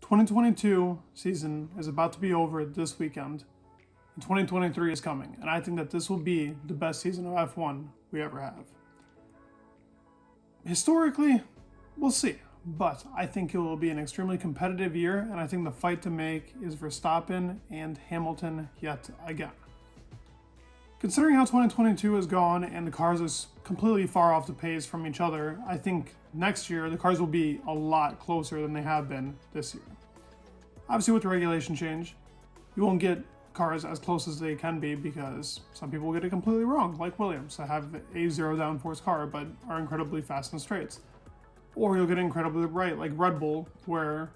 2022 season is about to be over this weekend, and 2023 is coming, and I think that this will be the best season of F1 we ever have. Historically, we'll see, but I think it will be an extremely competitive year, and I think the fight to make is Verstappen and Hamilton yet again. Considering how 2022 has gone and the cars are completely far off the pace from each other, I think next year the cars will be a lot closer than they have been this year. Obviously with the regulation change, you won't get cars as close as they can be because some people get it completely wrong, like Williams, that have a zero downforce car but are incredibly fast in straights. Or you'll get incredibly right, like Red Bull, where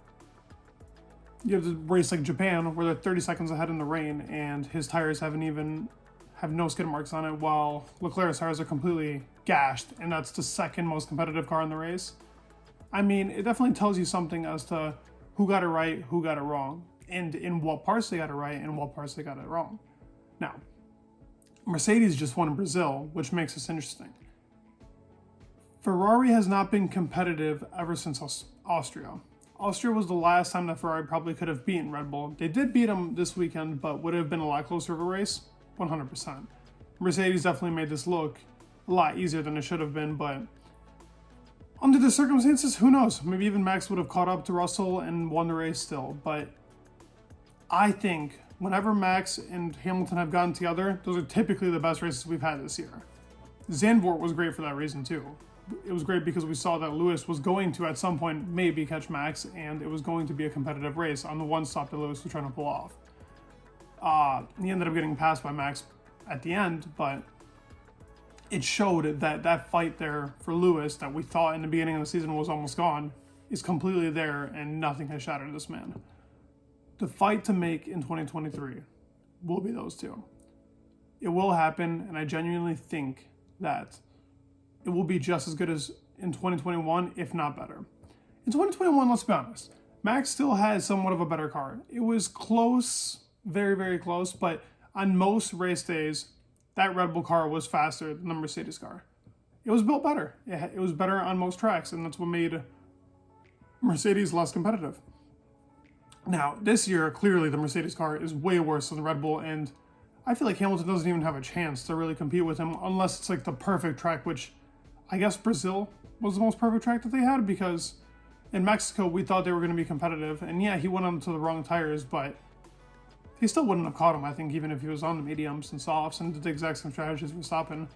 you have to race like Japan, where they're 30 seconds ahead in the rain and his tires have no skid marks on it, while Leclerc's tires are completely gashed, and that's the second most competitive car in the race. I mean, it definitely tells you something as to who got it right, who got it wrong, and in what parts they got it right and what parts they got it wrong. Now, Mercedes just won in Brazil, which makes this interesting. Ferrari has not been competitive ever since Austria. Austria was the last time that Ferrari probably could have beaten Red Bull. They did beat them this weekend, but would it have been a lot closer of a race? 100%. Mercedes definitely made this look a lot easier than it should have been, but under the circumstances, who knows? Maybe even Max would have caught up to Russell and won the race still, but I think whenever Max and Hamilton have gotten together, those are typically the best races we've had this year. Zandvoort was great for that reason too. It was great because we saw that Lewis was going to, at some point, maybe catch Max, and it was going to be a competitive race on the one stop that Lewis was trying to pull off. He ended up getting passed by Max at the end, but it showed that that fight there for Lewis that we thought in the beginning of the season was almost gone is completely there, and nothing has shattered this man. The fight to make in 2023 will be those two. It will happen, and I genuinely think that it will be just as good as in 2021, if not better. In 2021, let's be honest, Max still had somewhat of a better car. It was close, very, very close, but on most race days, that Red Bull car was faster than the Mercedes car. It was built better. It was better on most tracks, and that's what made Mercedes less competitive. Now, this year, clearly the Mercedes car is way worse than the Red Bull, and I feel like Hamilton doesn't even have a chance to really compete with him unless it's like the perfect track, which I guess Brazil was the most perfect track that they had, because in Mexico, we thought they were going to be competitive, and yeah, he went onto the wrong tires, but he still wouldn't have caught him, I think, even if he was on the mediums and softs and did the exact same strategy as Verstappen.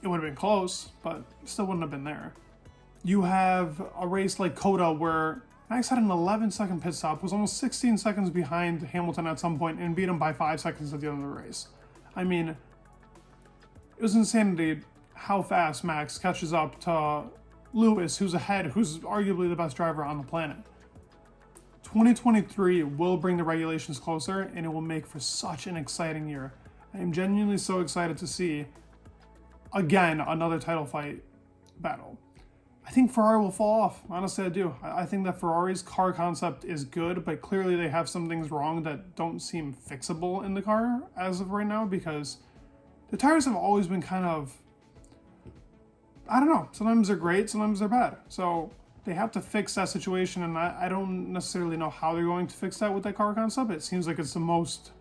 It would have been close, but still wouldn't have been there. You have a race like Coda where Max had an 11-second pit stop, was almost 16 seconds behind Hamilton at some point, and beat him by 5 seconds at the end of the race. I mean, it was insanity how fast Max catches up to Lewis, who's ahead, who's arguably the best driver on the planet. 2023 will bring the regulations closer, and it will make for such an exciting year. I am genuinely so excited to see, again, another title fight battle. I think Ferrari will fall off. Honestly, I do. I think that Ferrari's car concept is good, but clearly they have some things wrong that don't seem fixable in the car as of right now, because the tires have always been kind of, I don't know, sometimes they're great, sometimes they're bad. So they have to fix that situation, and I don't necessarily know how they're going to fix that with that car concept. It seems like it's the most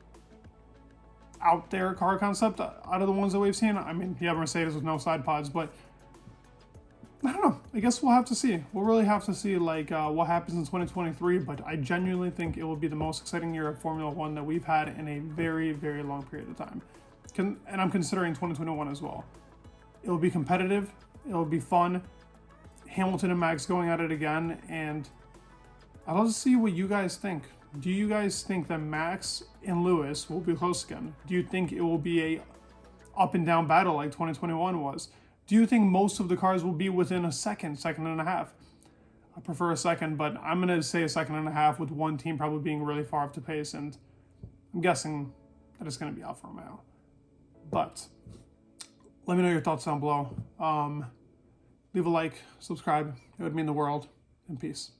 out there car concept out of the ones that we've seen. I mean, you have Mercedes with no side pods, but I don't know. I guess we'll have to see. We'll really have to see what happens in 2023, but I genuinely think it will be the most exciting year of Formula One that we've had in a very, very long period of time. And I'm considering 2021 as well. It will be competitive. It will be fun. Hamilton and Max going at it again, and I'd love to see what you guys think. Do you guys think that Max and Lewis will be close again? Do you think it will be a up and down battle like 2021 was? Do you think most of the cars will be within a second and a half? I prefer a second, but I'm going to say a second and a half, with one team probably being really far off the pace, and I'm guessing that it's going to be Alfa Romeo. But let me know your thoughts down below. Leave a like, subscribe. It would mean the world, and peace.